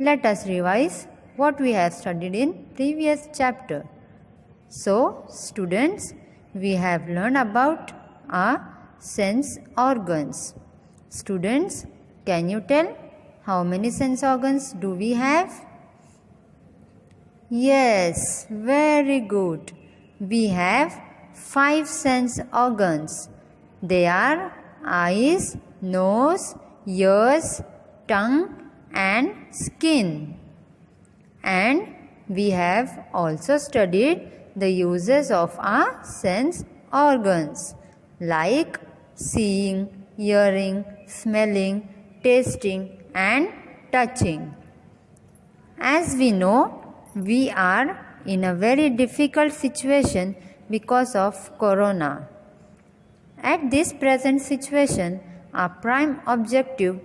let us revise what we have studied in previous chapter. So, students, we have learned about our sense organs. Students, can you tell how many sense organs do we have? Yes, very good. We have 5 sense organs. They are eyes, nose, ears, tongue and skin. And we have also studied the uses of our sense organs like seeing, hearing, smelling, tasting and touching. As we know, we are in a very difficult situation because of Corona. At this present situation, our prime objective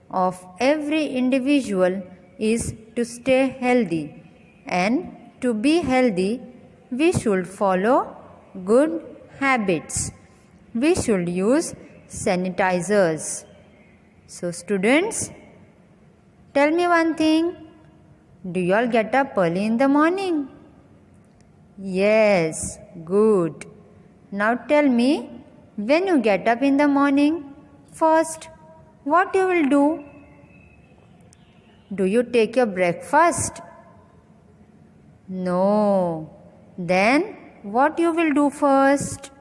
of every individual is to stay healthy, and to be healthy, we should follow good habits. We should use sanitizers. So students, tell me one thing. Do you all get up early in the morning? Yes, good. Now tell me, when you get up in the morning, first, what you will do? Do you take your breakfast? No. Then, what you will do first?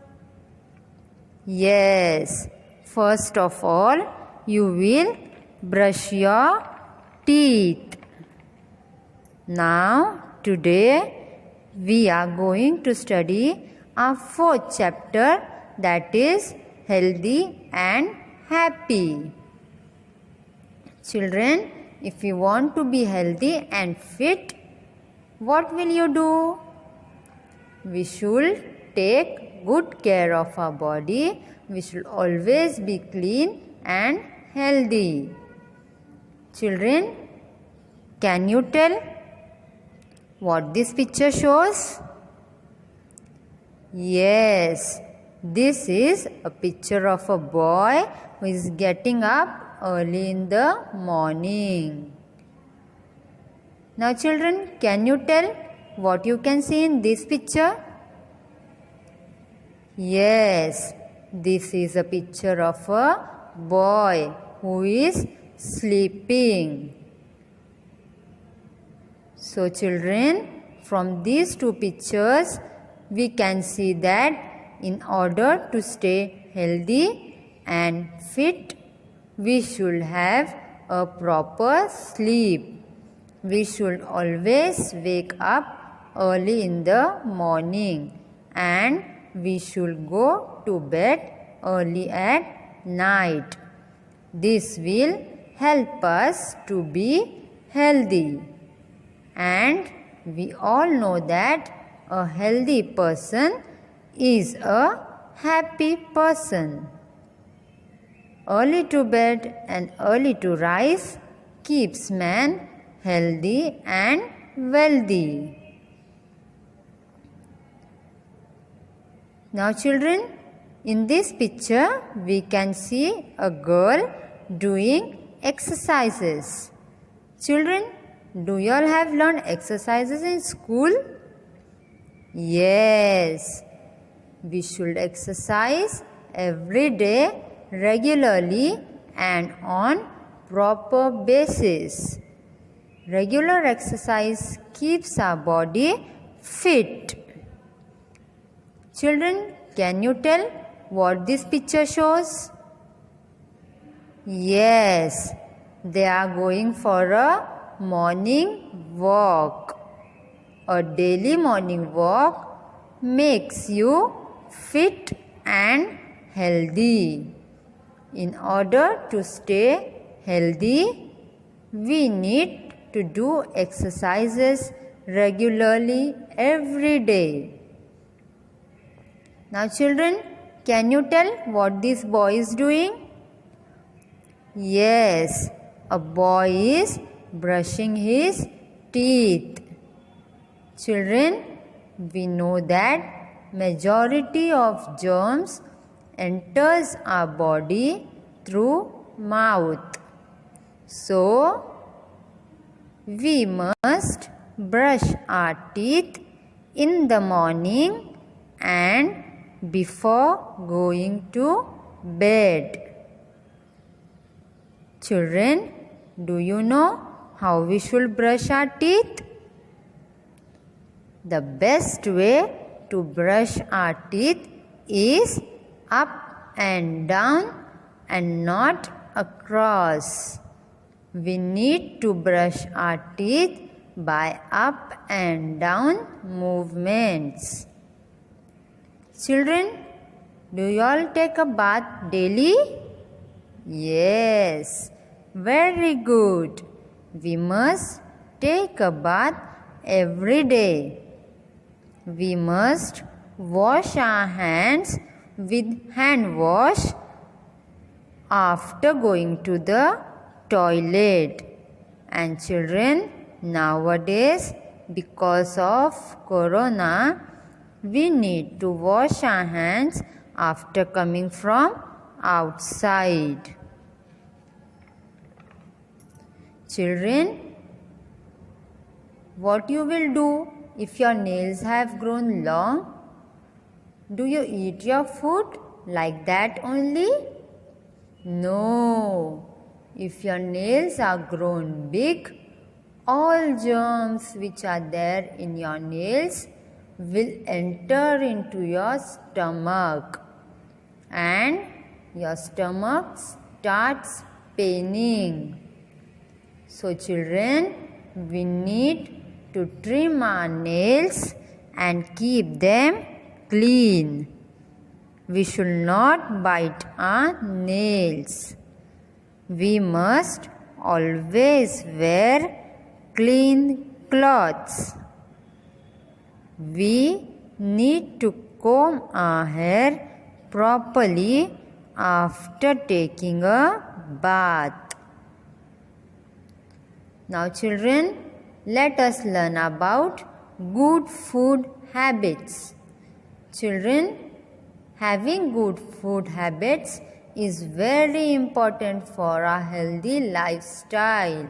Yes, first of all, you will brush your teeth. Now, today, we are going to study our 4th chapter, that is healthy and happy. Children, if you want to be healthy and fit, what will you do? We should take good care of our body. We should always be clean and healthy. Children, can you tell what this picture shows? Yes, this is a picture of a boy who is getting up early in the morning. Now children, can you tell what you can see in this picture? Yes, this is a picture of a boy who is sleeping. So children, from these 2 pictures, we can see that in order to stay healthy and fit, we should have a proper sleep. We should always wake up early in the morning and we should go to bed early at night. This will help us to be healthy. And we all know that a healthy person is a happy person. Early to bed and early to rise keeps man healthy and wealthy. Now children, in this picture we can see a girl doing exercises. Children, do you all have learned exercises in school? Yes, we should exercise every day regularly and on proper basis. Regular exercise keeps our body fit. Children, can you tell what this picture shows? Yes, they are going for a morning walk. A daily morning walk makes you fit and healthy. In order to stay healthy, we need to do exercises regularly every day. Now children, can you tell what this boy is doing? Yes, a boy is brushing his teeth. Children, we know that majority of germs enters our body through mouth. So, we must brush our teeth in the morning and before going to bed. Children, do you know how we should brush our teeth? The best way to brush our teeth is up and down and not across. We need to brush our teeth by up and down movements. Children, do you all take a bath daily? Yes, very good. We must take a bath every day. We must wash our hands with hand wash after going to the toilet. And children, nowadays, because of corona, we need to wash our hands after coming from outside. Children, what you will do if your nails have grown long? Do you eat your food like that only? No. If your nails are grown big, all germs which are there in your nails will enter into your stomach and your stomach starts paining. So children, we need to trim our nails and keep them clean. We should not bite our nails. We must always wear clean clothes. We need to comb our hair properly after taking a bath. Now children, let us learn about good food habits. Children, having good food habits is very important for a healthy lifestyle.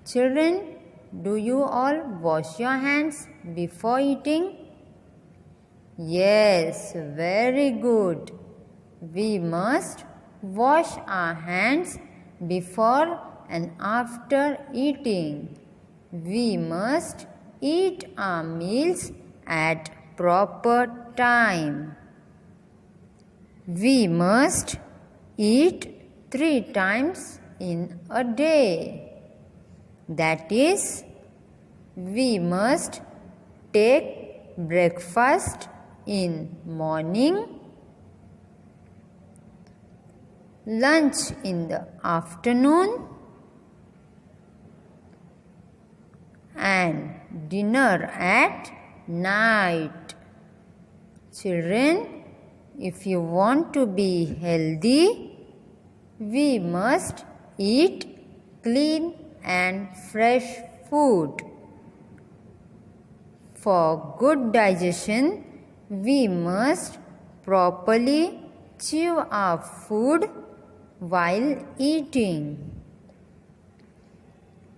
Children, do you all wash your hands before eating? Yes, very good. We must wash our hands before and after eating. We must eat our meals at proper time. We must eat 3 times in a day. That is, we must take breakfast in morning, lunch in the afternoon, and dinner at night. Children, if you want to be healthy, we must eat clean and fresh food. For good digestion, we must properly chew our food while eating.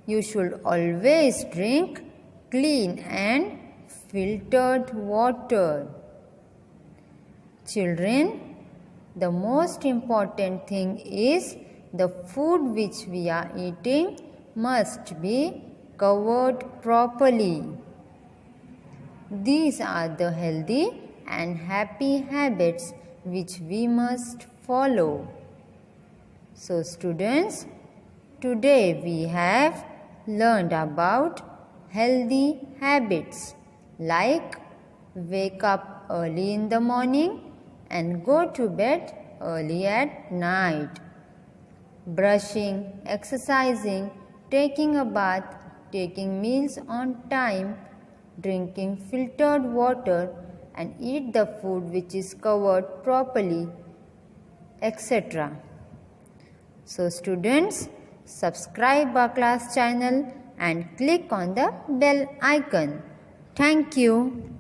You should always drink clean and filtered water. Children, the most important thing is the food which we are eating must be covered properly. These are the healthy and happy habits which we must follow. So students, today we have learned about healthy habits like wake up early in the morning and go to bed early at night. Brushing, exercising, taking a bath, taking meals on time, drinking filtered water and eat the food which is covered properly, etc. So students, subscribe our class channel and click on the bell icon. Thank you.